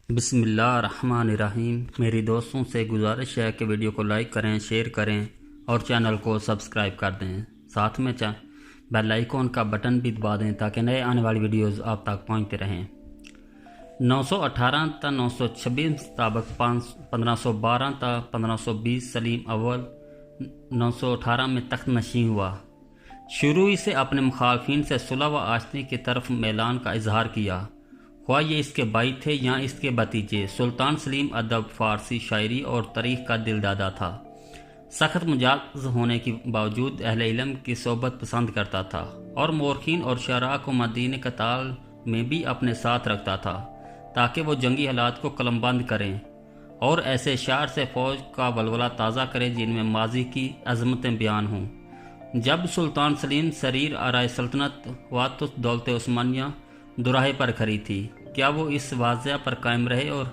بسم اللہ الرحمن الرحیم۔ میری دوستوں سے گزارش ہے کہ ویڈیو کو لائک کریں، شیئر کریں اور چینل کو سبسکرائب کر دیں، ساتھ میں بیل آئیکن کا بٹن بھی دبا دیں تاکہ نئے آنے والی ویڈیوز آپ تک پہنچتے رہیں۔ 918 تا 926 مطابق 1512 تا 1520 سلیم اول 918 میں تخت نشین ہوا۔ شروع ہی سے اپنے مخالفین سے صلح و آشتی کی طرف میلان کا اظہار کیا، خواہ یہ اس کے بھائی تھے یا اس کے بھتیجے۔ سلطان سلیم ادب، فارسی شاعری اور تاریخ کا دل دادا تھا۔ سخت مجاز ہونے کے باوجود اہل علم کی صحبت پسند کرتا تھا اور مورخین اور شعراء کو مدینہ قتال میں بھی اپنے ساتھ رکھتا تھا تاکہ وہ جنگی حالات کو قلم بند کریں اور ایسے شعر سے فوج کا ولولہ تازہ کریں جن میں ماضی کی عظمتیں بیان ہوں۔ جب سلطان سلیم سریر آرائے سلطنت ہوا تو دولت عثمانیہ دوراہے پر کھڑی تھی۔ کیا وہ اس واضح پر قائم رہے اور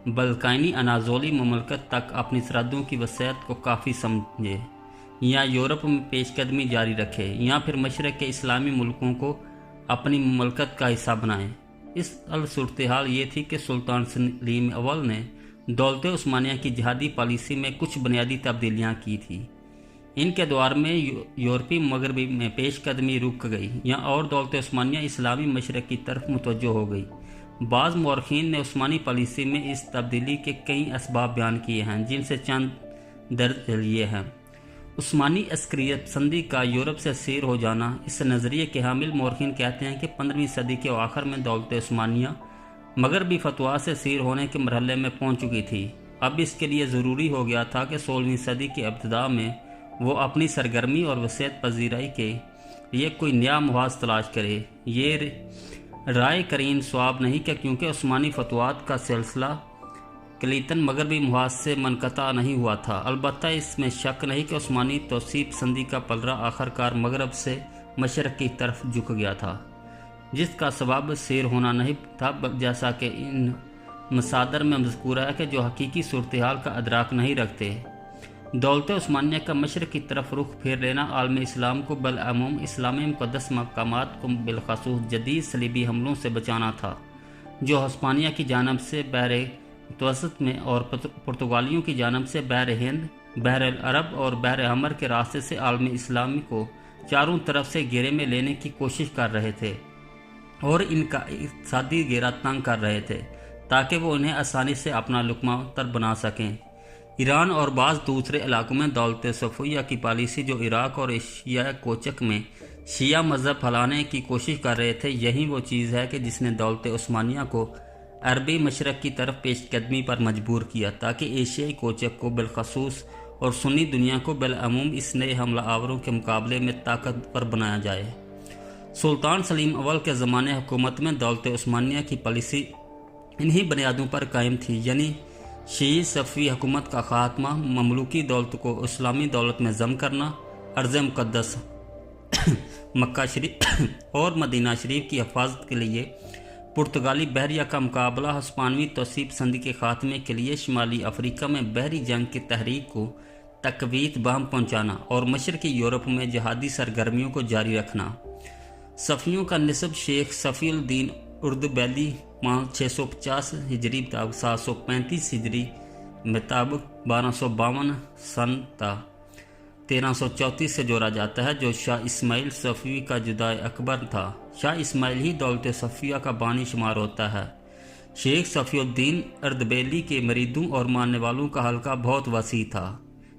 بلقینی اناضولی مملکت تک اپنی سرحدوں کی وسعت کو کافی سمجھے، یا یورپ میں پیش قدمی جاری رکھے، یا پھر مشرق کے اسلامی ملکوں کو اپنی مملکت کا حصہ بنائیں؟ اس صورتحال یہ تھی کہ سلطان سلیم اول نے دولت عثمانیہ کی جہادی پالیسی میں کچھ بنیادی تبدیلیاں کی تھیں۔ ان کے دور میں یورپی مغربی میں پیش قدمی رک گئی اور دولت عثمانیہ اسلامی مشرق کی طرف متوجہ ہو گئی۔ بعض مورخین نے عثمانی پالیسی میں اس تبدیلی کے کئی اسباب بیان کیے ہیں، جن سے چند درج لیے ہیں۔ عثمانی عسکریت پسندی کا یورپ سے سیر ہو جانا۔ اس نظریے کے حامل مورخین کہتے ہیں کہ 15ویں صدی کے اواخر میں دولت عثمانیہ مغربی فتویٰ سے سیر ہونے کے مرحلے میں پہنچ چکی تھی۔ اب اس کے لیے ضروری ہو گیا تھا کہ 16ویں صدی کی ابتدا میں وہ اپنی سرگرمی اور وسعت پذیرائی کے لیے کوئی نیا محاذ تلاش کرے۔ یہ رائے قرین صواب نہیں کہ کیونکہ عثمانی فتوحات کا سلسلہ کلیتاً مغربی محاذ سے منقطع نہیں ہوا تھا۔ البتہ اس میں شک نہیں کہ عثمانی توسیع پسندی کا پلڑا آخرکار مغرب سے مشرق کی طرف جھک گیا تھا، جس کا سبب سیر ہونا نہیں تھا، جیسا کہ ان مصادر میں مذکور ہے کہ جو حقیقی صورتحال کا ادراک نہیں رکھتے۔ دولت عثمانیہ کا مشرق کی طرف رخ پھیر لینا عالم اسلام کو بالعموم اسلامی مقدس مقامات کو بالخصوص جدید صلیبی حملوں سے بچانا تھا، جو ہسپانیہ کی جانب سے بحر متوسط میں اور پرتگالیوں کی جانب سے بحر ہند، بحر العرب اور بحر احمر کے راستے سے عالم اسلامی کو چاروں طرف سے گھیرے میں لینے کی کوشش کر رہے تھے اور ان کا اقتصادی گھیرا تنگ کر رہے تھے تاکہ وہ انہیں آسانی سے اپنا لقمہ تر بنا سکیں۔ ایران اور بعض دوسرے علاقوں میں دولت صفویہ کی پالیسی، جو عراق اور ایشیا کوچک میں شیعہ مذہب پھیلانے کی کوشش کر رہے تھے، یہی وہ چیز ہے کہ جس نے دولت عثمانیہ کو عربی مشرق کی طرف پیش قدمی پر مجبور کیا تاکہ ایشیائی کوچک کو بالخصوص اور سنی دنیا کو بالعموم اس نئے حملہ آوروں کے مقابلے میں طاقتور بنایا جائے۔ سلطان سلیم اول کے زمانے حکومت میں دولت عثمانیہ کی پالیسی انہی بنیادوں پر قائم تھی، یعنی شیعی صفوی حکومت کا خاتمہ، مملوکی دولت کو اسلامی دولت میں ضم کرنا، ارض مقدس مکہ شریف اور مدینہ شریف کی حفاظت کے لیے پرتگالی بحریہ کا مقابلہ، ہسپانوی توسیع پسندی کے خاتمے کے لیے شمالی افریقہ میں بحری جنگ کی تحریک کو تقویت بہم پہنچانا اور مشرقی یورپ میں جہادی سرگرمیوں کو جاری رکھنا۔ صفویوں کا نسب شیخ صفی الدین اردبیلی 650 ہجری مطابق 735 ہجری مطابق 1252 سن تا 1334 سے جوڑا جاتا ہے، جو شاہ اسماعیل صفوی کا جدائے اکبر تھا۔ شاہ اسماعیل ہی دولت صفویہ کا بانی شمار ہوتا ہے۔ شیخ صفی الدین اردبیلی کے مریدوں اور ماننے والوں کا حلقہ بہت وسیع تھا۔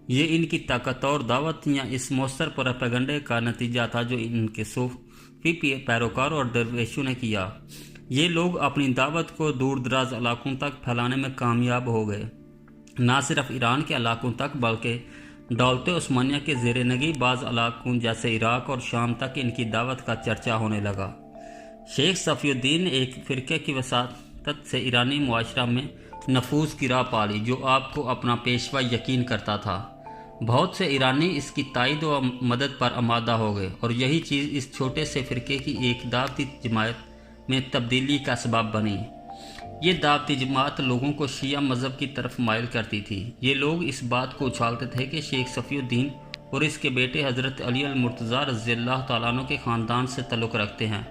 یہ ان کی طاقت اور دعوت یا اس مؤثر پروپیگنڈے کا نتیجہ تھا جو ان کے صوفی پیروکار اور درویشوں نے کیا۔ یہ لوگ اپنی دعوت کو دور دراز علاقوں تک پھیلانے میں کامیاب ہو گئے، نہ صرف ایران کے علاقوں تک بلکہ دولت عثمانیہ کے زیر نگی بعض علاقوں جیسے عراق اور شام تک ان کی دعوت کا چرچا ہونے لگا۔ شیخ صفی الدین نے ایک فرقے کی وساطت سے ایرانی معاشرہ میں نفوذ کی راہ پالی، جو آپ کو اپنا پیشوا یقین کرتا تھا۔ بہت سے ایرانی اس کی تائید و مدد پر آمادہ ہو گئے اور یہی چیز اس چھوٹے سے فرقے کی ایک دعوتی جماعت میں تبدیلی کا سبب بنی۔ یہ دعوتی جماعت لوگوں کو شیعہ مذہب کی طرف مائل کرتی تھی۔ یہ لوگ اس بات کو اچھالتے تھے کہ شیخ صفی الدین اور اس کے بیٹے حضرت علی المرتضیٰ رضی اللہ تعالیٰ عنہ کے خاندان سے تعلق رکھتے ہیں،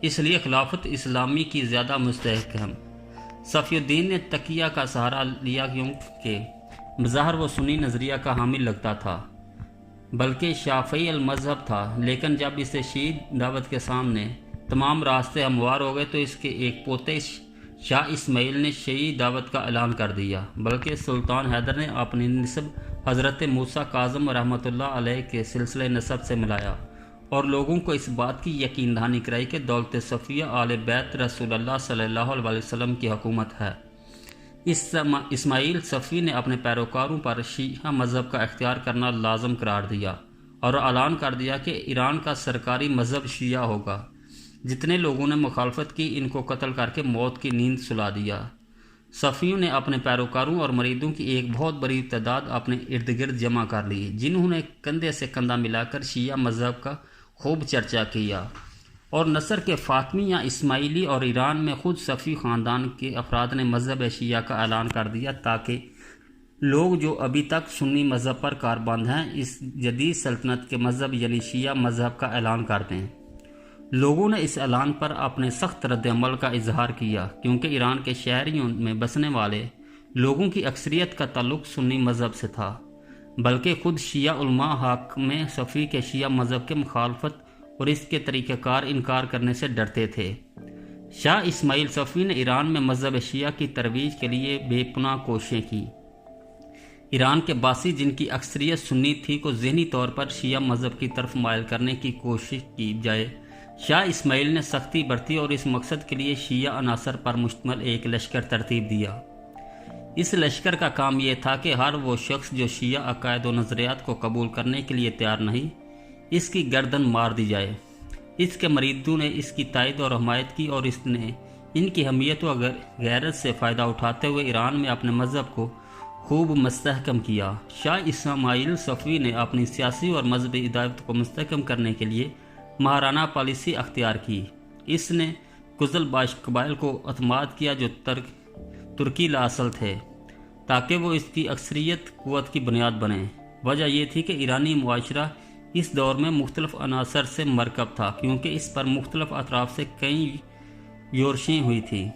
اس لیے خلافت اسلامی کی زیادہ مستحق ہیں۔ صفی الدین نے تقیہ کا سہارا لیا کیونکہ بظاہر وہ سنی نظریہ کا حامل لگتا تھا، بلکہ شافعی المذہب تھا، لیکن جب اسے شیعی دعوت کے سامنے تمام راستے ہموار ہو گئے تو اس کے ایک پوتے شاہ اسماعیل نے شیعی دعوت کا اعلان کر دیا، بلکہ سلطان حیدر نے اپنی نسب حضرت موسیٰ کاظم رحمۃ اللہ علیہ کے سلسلہ نسب سے ملایا اور لوگوں کو اس بات کی یقین دہانی کرائی کہ دولت صفیہ آل بیت رسول اللہ صلی اللہ علیہ وسلم کی حکومت ہے۔ اسماعیل صفی نے اپنے پیروکاروں پر شیعہ مذہب کا اختیار کرنا لازم قرار دیا اور اعلان کر دیا کہ ایران کا سرکاری مذہب شیعہ ہوگا۔ جتنے لوگوں نے مخالفت کی ان کو قتل کر کے موت کی نیند سلا دیا۔ صفیوں نے اپنے پیروکاروں اور مریدوں کی ایک بہت بڑی تعداد اپنے ارد گرد جمع کر لی، جنہوں نے کندھے سے کندھا ملا کر شیعہ مذہب کا خوب چرچا کیا، اور نصر کے فاطمی یا اسماعیلی اور ایران میں خود صفی خاندان کے افراد نے مذہب شیعہ کا اعلان کر دیا تاکہ لوگ جو ابھی تک سنی مذہب پر کاربند ہیں اس جدید سلطنت کے مذہب یعنی شیعہ مذہب کا اعلان کر دیں۔ لوگوں نے اس اعلان پر اپنے سخت رد عمل کا اظہار کیا، کیونکہ ایران کے شہریوں میں بسنے والے لوگوں کی اکثریت کا تعلق سنی مذہب سے تھا، بلکہ خود شیعہ علماء حاکم صفی کے شیعہ مذہب کے مخالفت اور اس کے طریقہ کار انکار کرنے سے ڈرتے تھے۔ شاہ اسماعیل صفی نے ایران میں مذہب شیعہ کی ترویج کے لیے بے پناہ کوششیں کی۔ ایران کے باسی جن کی اکثریت سنی تھی کو ذہنی طور پر شیعہ مذہب کی طرف مائل کرنے کی کوشش کی جائے، شاہ اسماعیل نے سختی برتی اور اس مقصد کے لیے شیعہ عناصر پر مشتمل ایک لشکر ترتیب دیا۔ اس لشکر کا کام یہ تھا کہ ہر وہ شخص جو شیعہ عقائد و نظریات کو قبول کرنے کے لیے تیار نہیں، اس کی گردن مار دی جائے۔ اس کے مریدوں نے اس کی تائید اور حمایت کی اور اس نے ان کی حمیت و غیرت سے فائدہ اٹھاتے ہوئے ایران میں اپنے مذہب کو خوب مستحکم کیا۔ شاہ اسماعیل صفی نے اپنی سیاسی اور مذہبی ہدایت کو مستحکم کرنے کے لیے ماہرانہ پالیسی اختیار کی۔ اس نے قزل باش قبائل کو اعتماد کیا جو ترکی لاصل تھے تاکہ وہ اس کی اکثریت قوت کی بنیاد بنیں۔ وجہ یہ تھی کہ ایرانی معاشرہ اس دور میں مختلف عناصر سے مرکب تھا، کیونکہ اس پر مختلف اطراف سے کئی یورشیں ہوئی تھیں۔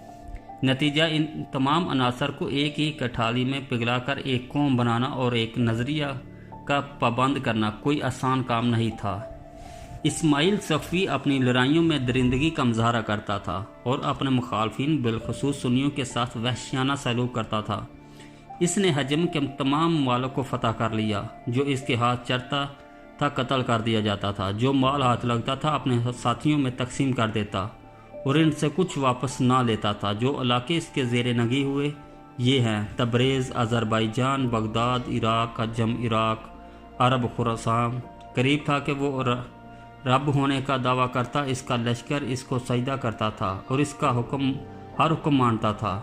نتیجہ ان تمام عناصر کو ایک ہی کٹھالی میں پگھلا کر ایک قوم بنانا اور ایک نظریہ کا پابند کرنا کوئی آسان کام نہیں تھا۔ اسماعیل صفی اپنی لڑائیوں میں درندگی کا مظاہرہ کرتا تھا اور اپنے مخالفین بالخصوص سنیوں کے ساتھ وحشیانہ سلوک کرتا تھا۔ اس نے حجم کے تمام مالوں کو فتح کر لیا، جو اس کے ہاتھ چڑھتا تھا قتل کر دیا جاتا تھا، جو مال ہاتھ لگتا تھا اپنے ساتھیوں میں تقسیم کر دیتا اور ان سے کچھ واپس نہ لیتا تھا۔ جو علاقے اس کے زیر نگی ہوئے یہ ہیں: تبریز آذربائیجان، بغداد عراق، عجم عراق، عرب خراسان۔ قریب تھا کہ وہ رب ہونے کا دعویٰ کرتا، اس کا لشکر اس کو سجدہ کرتا تھا اور اس کا ہر حکم مانتا تھا۔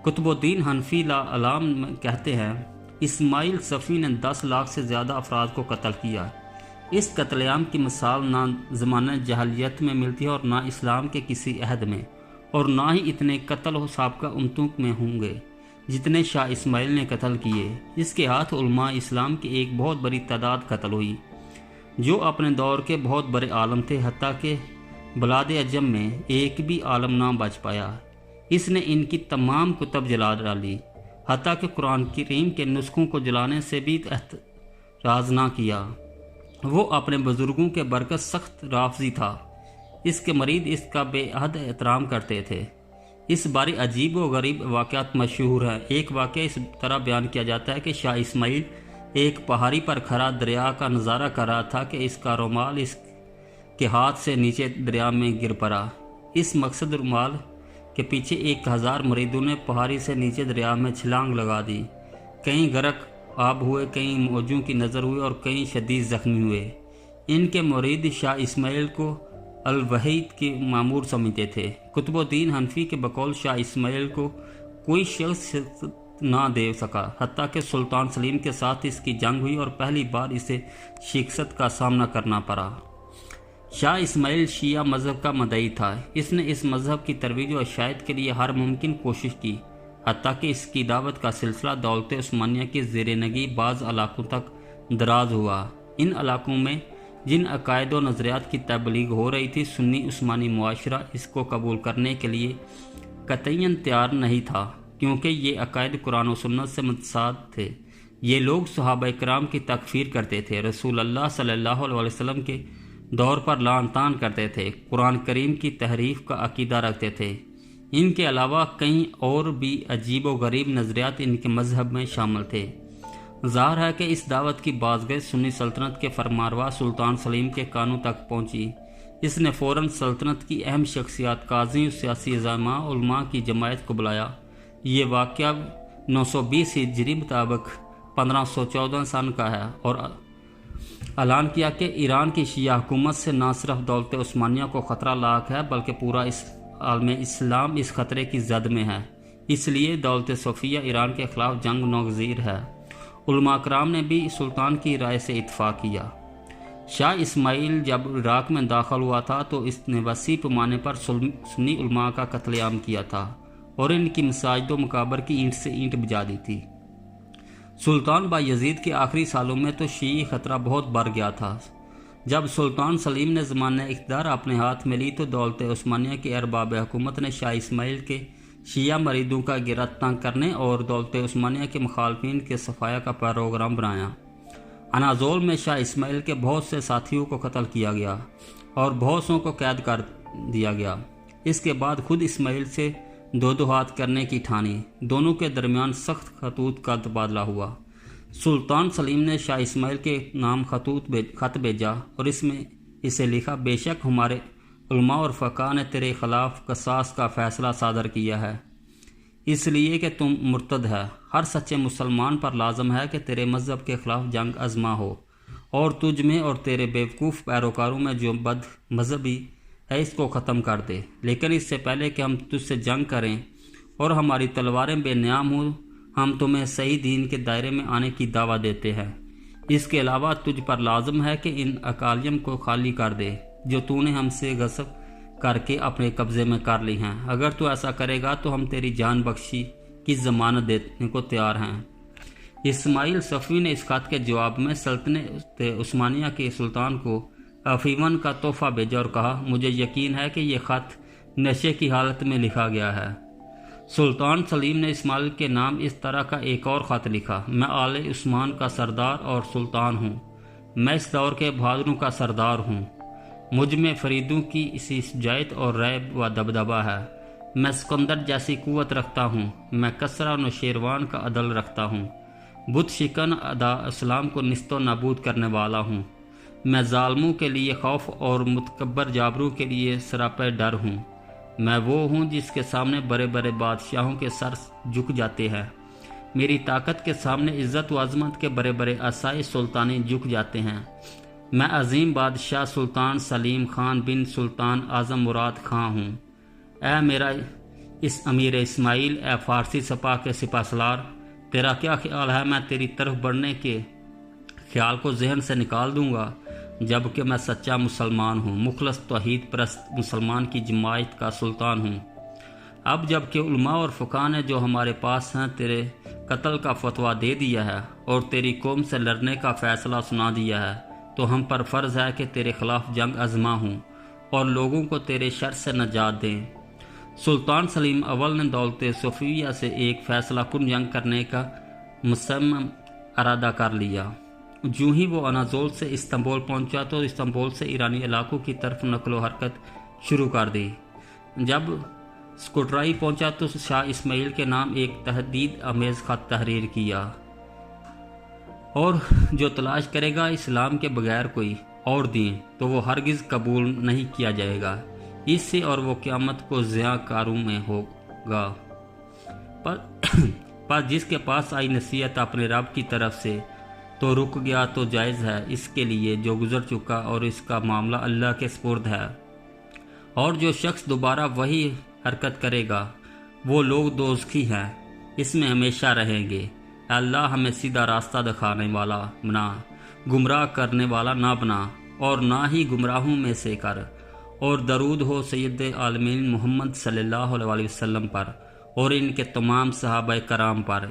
قطب الدین حنفی لا علام کہتے ہیں اسماعیل صفی نے 10 لاکھ سے زیادہ افراد کو قتل کیا۔ اس قتل عام کی مثال نہ زمانہ جاہلیت میں ملتی ہے اور نہ اسلام کے کسی عہد میں، اور نہ ہی اتنے قتل و سابقہ امتوں میں ہوں گے جتنے شاہ اسماعیل نے قتل کیے۔ اس کے ہاتھ علماء اسلام کی ایک بہت بڑی تعداد قتل ہوئی جو اپنے دور کے بہت بڑے عالم تھے، حتیٰ کہ بلاد عجم میں ایک بھی عالم نہ بچ پایا۔ اس نے ان کی تمام کتب جلا ڈالی، حتیٰ کہ قرآن کریم کے نسخوں کو جلانے سے بھی اعتراض نہ کیا۔ وہ اپنے بزرگوں کے برکت سخت رافضی تھا، اس کے مرید اس کا بے حد احترام کرتے تھے۔ اس بارے عجیب و غریب واقعات مشہور ہیں۔ ایک واقعہ اس طرح بیان کیا جاتا ہے کہ شاہ اسماعیل ایک پہاڑی پر کھڑا دریا کا نظارہ کر رہا تھا کہ اس کا رومال اس کے ہاتھ سے نیچے دریا میں گر پڑا۔ اس مقصد رومال کے پیچھے 1000 مریدوں نے پہاڑی سے نیچے دریا میں چھلانگ لگا دی۔ کئی غرق آب ہوئے، کئی موجوں کی نظر ہوئے اور کئی شدید زخمی ہوئے۔ ان کے مرید شاہ اسماعیل کو الوحید کے مامور سمجھتے تھے۔ قطب الدین حنفی کے بقول شاہ اسماعیل کو کوئی شخص نہ دے سکا، حتیٰ کہ سلطان سلیم کے ساتھ اس کی جنگ ہوئی اور پہلی بار اسے شکست کا سامنا کرنا پڑا۔ شاہ اسماعیل شیعہ مذہب کا مدعی تھا۔ اس نے اس مذہب کی ترویج و اشاعت کے لیے ہر ممکن کوشش کی، حتیٰ کہ اس کی دعوت کا سلسلہ دولت عثمانیہ کے زیر نگی بعض علاقوں تک دراز ہوا۔ ان علاقوں میں جن عقائد و نظریات کی تبلیغ ہو رہی تھی، سنی عثمانی معاشرہ اس کو قبول کرنے کے لیے قطعاً تیار نہیں تھا، کیونکہ یہ عقائد قرآن و سنت سے متصاد تھے۔ یہ لوگ صحابہ کرام کی تکفیر کرتے تھے، رسول اللہ صلی اللہ علیہ وسلم کے دور پر لعن طعن کرتے تھے، قرآن کریم کی تحریف کا عقیدہ رکھتے تھے۔ ان کے علاوہ کئی اور بھی عجیب و غریب نظریات ان کے مذہب میں شامل تھے۔ ظاہر ہے کہ اس دعوت کی بازگشت سنی سلطنت کے فرمانروا سلطان سلیم کے کانوں تک پہنچی۔ اس نے فوراً سلطنت کی اہم شخصیات، قاضیوں، سیاسی زعماء، علماء کی جماعت کو بلایا۔ یہ واقعہ 920 ہجری مطابق 1514 سن کا ہے، اور اعلان کیا کہ ایران کی شیعہ حکومت سے نہ صرف دولت عثمانیہ کو خطرہ لاحق ہے بلکہ پورا عالم اسلام اس خطرے کی زد میں ہے، اس لیے دولت صفیہ ایران کے خلاف جنگ ناگزیر ہے۔ علماء کرام نے بھی سلطان کی رائے سے اتفاق کیا۔ شاہ اسماعیل جب عراق میں داخل ہوا تھا تو اس نے وسیع پیمانے پر سنی علماء کا قتل عام کیا تھا اور ان کی مساجد و مقابر کی اینٹ سے اینٹ بجا دی تھی۔ سلطان بایزید کے آخری سالوں میں تو شیعی خطرہ بہت بڑھ گیا تھا۔ جب سلطان سلیم نے زمانہ اقتدار اپنے ہاتھ میں لی تو دولت عثمانیہ کے ارباب حکومت نے شاہ اسماعیل کے شیعہ مریدوں کا گرہ تنگ کرنے اور دولت عثمانیہ کے مخالفین کے صفایا کا پروگرام بنایا۔ اناضول میں شاہ اسماعیل کے بہت سے ساتھیوں کو قتل کیا گیا اور بہت سوں کو قید کر دیا گیا۔ اس کے بعد خود اسماعیل سے دو ہاتھ کرنے کی ٹھانی، دونوں کے درمیان سخت خطوط کا تبادلہ ہوا۔ سلطان سلیم نے شاہ اسماعیل کے نام خط بھیجا اور اس میں اسے لکھا، بے شک ہمارے علماء اور فقہ نے تیرے خلاف قصاص کا فیصلہ صادر کیا ہے، اس لیے کہ تم مرتد ہے۔ ہر سچے مسلمان پر لازم ہے کہ تیرے مذہب کے خلاف جنگ ازما ہو، اور تجھ میں اور تیرے بیوقوف پیروکاروں میں جو بد مذہبی ہے اس کو ختم کر دے۔ لیکن اس سے پہلے کہ ہم تجھ سے جنگ کریں اور ہماری تلواریں بے نیام ہوں، ہم تمہیں صحیح دین کے دائرے میں آنے کی دعوت دیتے ہیں۔ اس کے علاوہ تجھ پر لازم ہے کہ ان اقالیم کو خالی کر دے جو تو نے ہم سے غصب کر کے اپنے قبضے میں کر لی ہیں۔ اگر تو ایسا کرے گا تو ہم تیری جان بخشی کی ضمانت دینے کو تیار ہیں۔ اسماعیل صفوی نے اس خط کے جواب میں سلطنت عثمانیہ کے سلطان کو عفیون کا تحفہ بھیجا اور کہا، مجھے یقین ہے کہ یہ خط نشے کی حالت میں لکھا گیا ہے۔ سلطان سلیم نے اسماعیل کے نام اس طرح کا ایک اور خط لکھا، میں آل عثمان کا سردار اور سلطان ہوں، میں اس دور کے بہادروں کا سردار ہوں، مجھ میں فریدوں کی اسی شجاعت اور ریب و دبدبہ ہے، میں سکندر جیسی قوت رکھتا ہوں، میں کسرا و نوشیروان کا عدل رکھتا ہوں، بت شکن اعداء اسلام کو نیست و نابود کرنے والا ہوں، میں ظالموں کے لیے خوف اور متکبر جابروں کے لیے سراپے ڈر ہوں، میں وہ ہوں جس کے سامنے بڑے بڑے بادشاہوں کے سر جھک جاتے ہیں، میری طاقت کے سامنے عزت و عظمت کے بڑے بڑے عصائے سلطانی جھک جاتے ہیں، میں عظیم بادشاہ سلطان سلیم خان بن سلطان اعظم مراد خان ہوں۔ اے میرا اس امیر اسماعیل، اے فارسی سپاہ کے سپہ سالار، تیرا کیا خیال ہے میں تیری طرف بڑھنے کے خیال کو ذہن سے نکال دوں گا، جبکہ میں سچا مسلمان ہوں، مخلص توحید پرست مسلمان کی جماعت کا سلطان ہوں۔ اب جب کہ علماء اور فقہ نے جو ہمارے پاس ہیں تیرے قتل کا فتویٰ دے دیا ہے اور تیری قوم سے لڑنے کا فیصلہ سنا دیا ہے، تو ہم پر فرض ہے کہ تیرے خلاف جنگ ازما ہوں اور لوگوں کو تیرے شر سے نجات دیں۔ سلطان سلیم اول نے دولت صفویہ سے ایک فیصلہ کن جنگ کرنے کا مصمم ارادہ کر لیا۔ جو ہی وہ اناضول سے استنبول پہنچا تو استنبول سے ایرانی علاقوں کی طرف نقل و حرکت شروع کر دی۔ جب سکوٹرائی پہنچا تو شاہ اسماعیل کے نام ایک تہدید آمیز خط تحریر کیا، اور جو تلاش کرے گا اسلام کے بغیر کوئی اور دین تو وہ ہرگز قبول نہیں کیا جائے گا، اس سے اور وہ قیامت کو ضیاء کاروں میں ہوگا۔ پر جس کے پاس آئی نصیحت اپنے رب کی طرف سے تو رک گیا تو جائز ہے اس کے لیے جو گزر چکا، اور اس کا معاملہ اللہ کے سپرد ہے، اور جو شخص دوبارہ وہی حرکت کرے گا وہ لوگ دوزخی ہیں، اس میں ہمیشہ رہیں گے۔ اللہ ہمیں سیدھا راستہ دکھانے والا بنا، گمراہ کرنے والا نہ بنا، اور نہ ہی گمراہوں میں سے کر، اور درود ہو سید عالمین محمد صلی اللہ علیہ وسلم پر اور ان کے تمام صحابہ کرام پر۔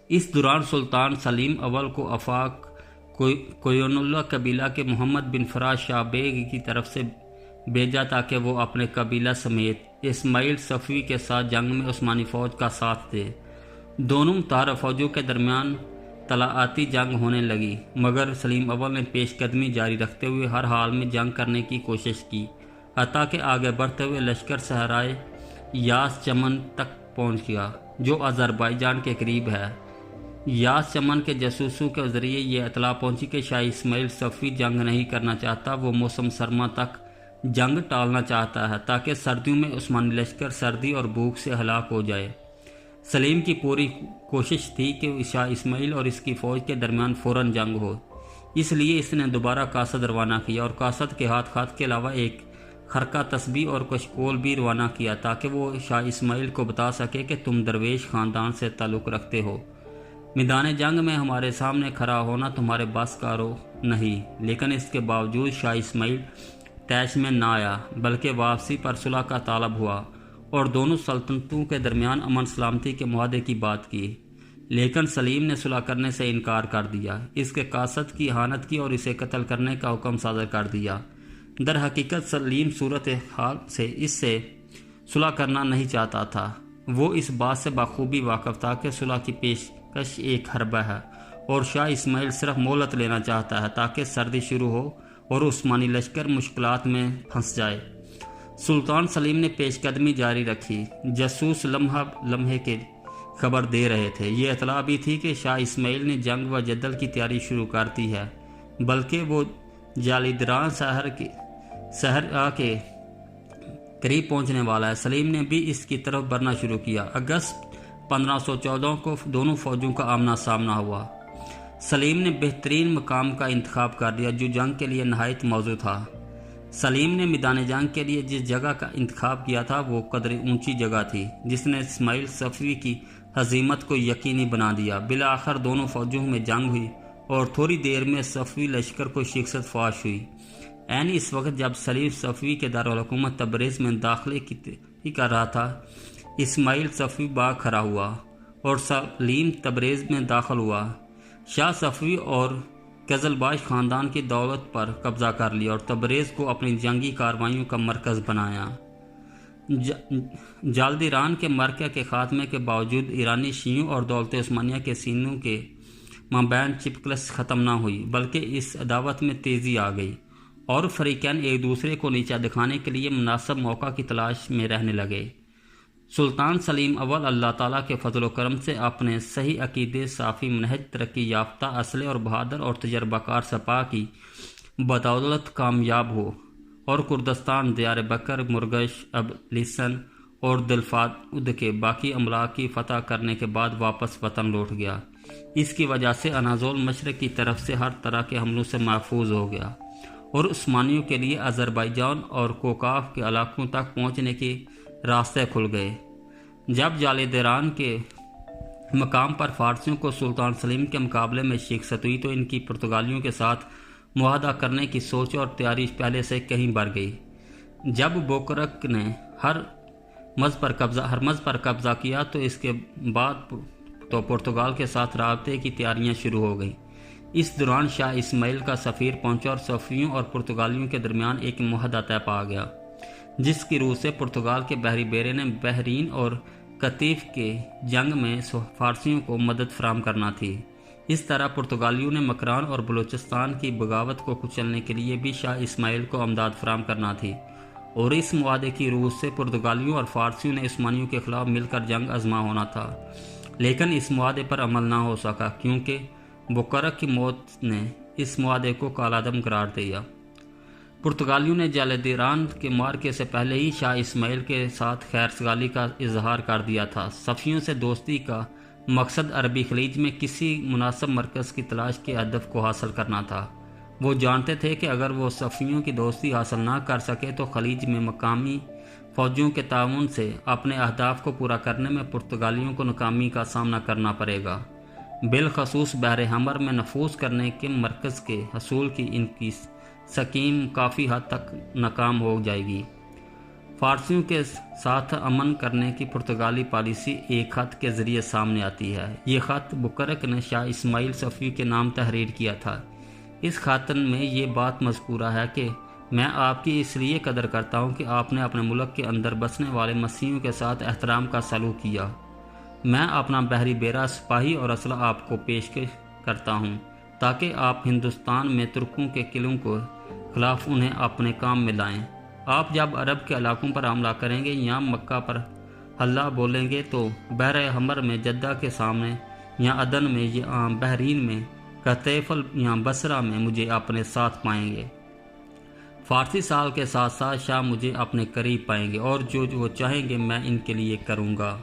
اس دوران سلطان سلیم اول کو آفاق کویون اللہ قبیلہ کے محمد بن فراز شاہ بیگ کی طرف سے بھیجا تاکہ وہ اپنے قبیلہ سمیت اسماعیل صفوی کے ساتھ جنگ میں عثمانی فوج کا ساتھ دے۔ دونوں متحرک فوجوں کے درمیان طلائعاتی جنگ ہونے لگی، مگر سلیم اول نے پیش قدمی جاری رکھتے ہوئے ہر حال میں جنگ کرنے کی کوشش کی، حتیٰ کہ آگے بڑھتے ہوئے لشکر صحرائے یاس چمن تک پہنچ گیا، جو آذربائیجان کے قریب ہے۔ یاس چمن کے جاسوسوں کے ذریعے یہ اطلاع پہنچی کہ شاہ اسماعیل صفوی جنگ نہیں کرنا چاہتا، وہ موسم سرما تک جنگ ٹالنا چاہتا ہے تاکہ سردیوں میں عثمانی لشکر سردی اور بھوک سے ہلاک ہو جائے۔ سلیم کی پوری کوشش تھی کہ شاہ اسماعیل اور اس کی فوج کے درمیان فوراً جنگ ہو، اس لیے اس نے دوبارہ قاصد روانہ کیا، اور قاصد کے ہاتھ خط کے علاوہ ایک خرقہ تسبیح اور کشکول بھی روانہ کیا تاکہ وہ شاہ اسماعیل کو بتا سکے کہ تم درویش خاندان سے تعلق رکھتے ہو، میدان جنگ میں ہمارے سامنے کھڑا ہونا تمہارے بس کا نہیں۔ لیکن اس کے باوجود شاہ اسماعیل طیش میں نہ آیا، بلکہ واپسی پر صلح کا طالب ہوا اور دونوں سلطنتوں کے درمیان امن سلامتی کے معاہدے کی بات کی، لیکن سلیم نے صلح کرنے سے انکار کر دیا، اس کے قاصد کی اہانت کی اور اسے قتل کرنے کا حکم صادر کر دیا۔ در حقیقت سلیم صورتحال سے صلح کرنا نہیں چاہتا تھا، وہ اس بات سے بخوبی واقف تھا کہ صلح کی پیشکش ایک حربہ ہے اور شاہ اسماعیل صرف مہلت لینا چاہتا ہے تاکہ سردی شروع ہو اور عثمانی لشکر مشکلات میں پھنس جائے۔ سلطان سلیم نے پیش قدمی جاری رکھی، جاسوس لمحے کے خبر دے رہے تھے، یہ اطلاع بھی تھی کہ شاہ اسماعیل نے جنگ و جدل کی تیاری شروع کر دی ہے، بلکہ وہ جالیدران صحرا کے قریب پہنچنے والا ہے۔ سلیم نے بھی اس کی طرف بڑھنا شروع کیا۔ اگست 1514 کو دونوں فوجوں کا آمنا سامنا ہوا۔ سلیم نے بہترین مقام کا انتخاب کر لیا جو جنگ کے لیے نہایت موزوں تھا۔ سلیم نے میدان جنگ کے لیے جس جگہ کا انتخاب کیا تھا وہ قدر اونچی جگہ تھی، جس نے اسماعیل صفوی کی ہزیمت کو یقینی بنا دیا۔ بالآخر دونوں فوجوں میں جنگ ہوئی اور تھوڑی دیر میں صفوی لشکر کو شکست فاش ہوئی۔ عین اس وقت جب سلیم صفوی کے دارالحکومت تبریز میں داخلے کی تیاری کر رہا تھا، اسماعیل صفوی باغ کھڑا ہوا اور سلیم تبریز میں داخل ہوا۔ شاہ صفوی اور قزلباش خاندان کی دولت پر قبضہ کر لیا اور تبریز کو اپنی جنگی کارروائیوں کا مرکز بنایا۔ جالدیران کے مرکہ کے خاتمے کے باوجود ایرانی شیعوں اور دولت عثمانیہ کے سینوں کے مابین چپکلس ختم نہ ہوئی، بلکہ اس عداوت میں تیزی آ گئی اور فریقین ایک دوسرے کو نیچا دکھانے کے لیے مناسب موقع کی تلاش میں رہنے لگے۔ سلطان سلیم اول اللہ تعالیٰ کے فضل و کرم سے اپنے صحیح عقیدے، صافی منہج، ترقی یافتہ اسلحے اور بہادر اور تجربہ کار سپاہ کی بدولت کامیاب ہو اور کردستان، دیار بکر، مرگش، ابلیسن اور دلفاد کے باقی املاک کی فتح کرنے کے بعد واپس وطن لوٹ گیا۔ اس کی وجہ سے اناضول مشرق کی طرف سے ہر طرح کے حملوں سے محفوظ ہو گیا اور عثمانیوں کے لیے آذربائیجان اور کوکاف کے علاقوں تک پہنچنے کے راستے کھل گئے۔ جب جالیدران کے مقام پر فارسیوں کو سلطان سلیم کے مقابلے میں شکست ہوئی تو ان کی پرتگالیوں کے ساتھ معاہدہ کرنے کی سوچ اور تیاری پہلے سے کہیں بڑھ گئی۔ جب بوکرک نے ہر مز پر قبضہ کیا تو اس کے بعد تو پرتگال کے ساتھ رابطے کی تیاریاں شروع ہو گئیں۔ اس دوران شاہ اسماعیل کا سفیر پہنچا اور صفویوں اور پرتگالیوں کے درمیان ایک معاہدہ طے پا گیا، جس کی روح سے پرتگال کے بحری بیڑے نے بحرین اور قطیف کے جنگ میں فارسیوں کو مدد فراہم کرنا تھی۔ اس طرح پرتگالیوں نے مکران اور بلوچستان کی بغاوت کو کچلنے کے لیے بھی شاہ اسماعیل کو امداد فراہم کرنا تھی، اور اس معاہدے کی روح سے پرتگالیوں اور فارسیوں نے عثمانیوں کے خلاف مل کر جنگ آزما ہونا تھا۔ لیکن اس معاہدے پر عمل نہ ہو سکا کیونکہ بوکرک کی موت نے اس معاہدے کو کالعدم قرار دیا۔ پرتگالیوں نے جالیدران کے معرکے سے پہلے ہی شاہ اسماعیل کے ساتھ خیر سگالی کا اظہار کر دیا تھا۔ صفویوں سے دوستی کا مقصد عربی خلیج میں کسی مناسب مرکز کی تلاش کے ہدف کو حاصل کرنا تھا۔ وہ جانتے تھے کہ اگر وہ صفویوں کی دوستی حاصل نہ کر سکے تو خلیج میں مقامی فوجوں کے تعاون سے اپنے اہداف کو پورا کرنے میں پرتگالیوں کو ناکامی کا سامنا کرنا پڑے گا، بالخصوص بحر حمر میں نفوذ کرنے کے مرکز کے حصول کی ان کی سکیم کافی حد تک ناکام ہو جائے گی۔ فارسیوں کے ساتھ امن کرنے کی پرتگالی پالیسی ایک خط کے ذریعے سامنے آتی ہے۔ یہ خط بوکرک نے شاہ اسماعیل صفوی کے نام تحریر کیا تھا۔ اس خط میں یہ بات مذکورہ ہے کہ میں آپ کی اس لیے قدر کرتا ہوں کہ آپ نے اپنے ملک کے اندر بسنے والے مسیحیوں کے ساتھ احترام کا سلوک کیا۔ میں اپنا بحری بیڑا، سپاہی اور اسلحہ آپ کو پیش کرتا ہوں تاکہ آپ ہندوستان میں ترکوں کے قلعوں کے خلاف انہیں اپنے کام میں لائیں۔ آپ جب عرب کے علاقوں پر حملہ کریں گے یا مکہ پر حلہ بولیں گے تو بحر احمر میں جدہ کے سامنے یا عدن میں یا بحرین میں کتیفل یا بصرہ میں مجھے اپنے ساتھ پائیں گے۔ فارسی سال کے ساتھ ساتھ شاہ مجھے اپنے قریب پائیں گے اور جو وہ چاہیں گے میں ان کے لیے کروں گا۔